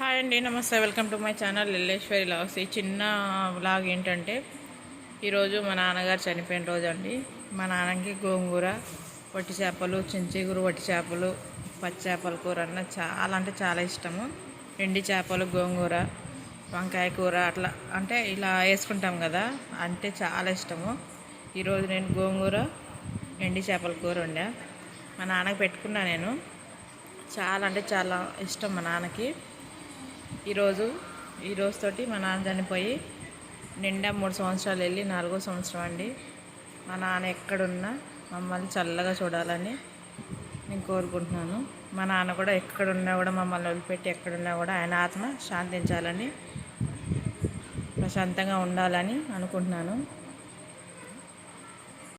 Hi అండి, నమస్తే. Welcome to my channel Lilleshwari logs. ఈ చిన్న వ్లాగ్ ఏంటంటే ఈరోజు మా నాన్నగారు చనిపోయిన రోజు అండి. మా నాన్నకి గోంగూర, వట్టి చేపలు, చించిగురు వట్టి చేపలు, పచ్చి చేపల కూర అన్న చాలా అంటే చాలా ఇష్టము. ఎండి చేపలు, గోంగూర, వంకాయ కూర అట్లా అంటే ఇలా వేసుకుంటాం కదా, అంటే చాలా ఇష్టము. ఈరోజు నేను గోంగూర, ఎండి చేపల కూర వండా. మా నాన్నకి పెట్టుకున్నా నేను. చాలా అంటే చాలా ఇష్టం మా నాన్నకి. ఈ రోజుతోటి మా నాన్న చనిపోయి నిండా 3 సంవత్సరాలు వెళ్ళి 4వ సంవత్సరం అండి. మా నాన్న ఎక్కడున్నా మమ్మల్ని చల్లగా చూడాలని నేను కోరుకుంటున్నాను. మా నాన్న కూడా ఎక్కడున్నా కూడా మమ్మల్ని వదిలిపెట్టి ఎక్కడున్నా కూడా ఆయన ఆత్మ శాంతించాలని, ప్రశాంతంగా ఉండాలని అనుకుంటున్నాను.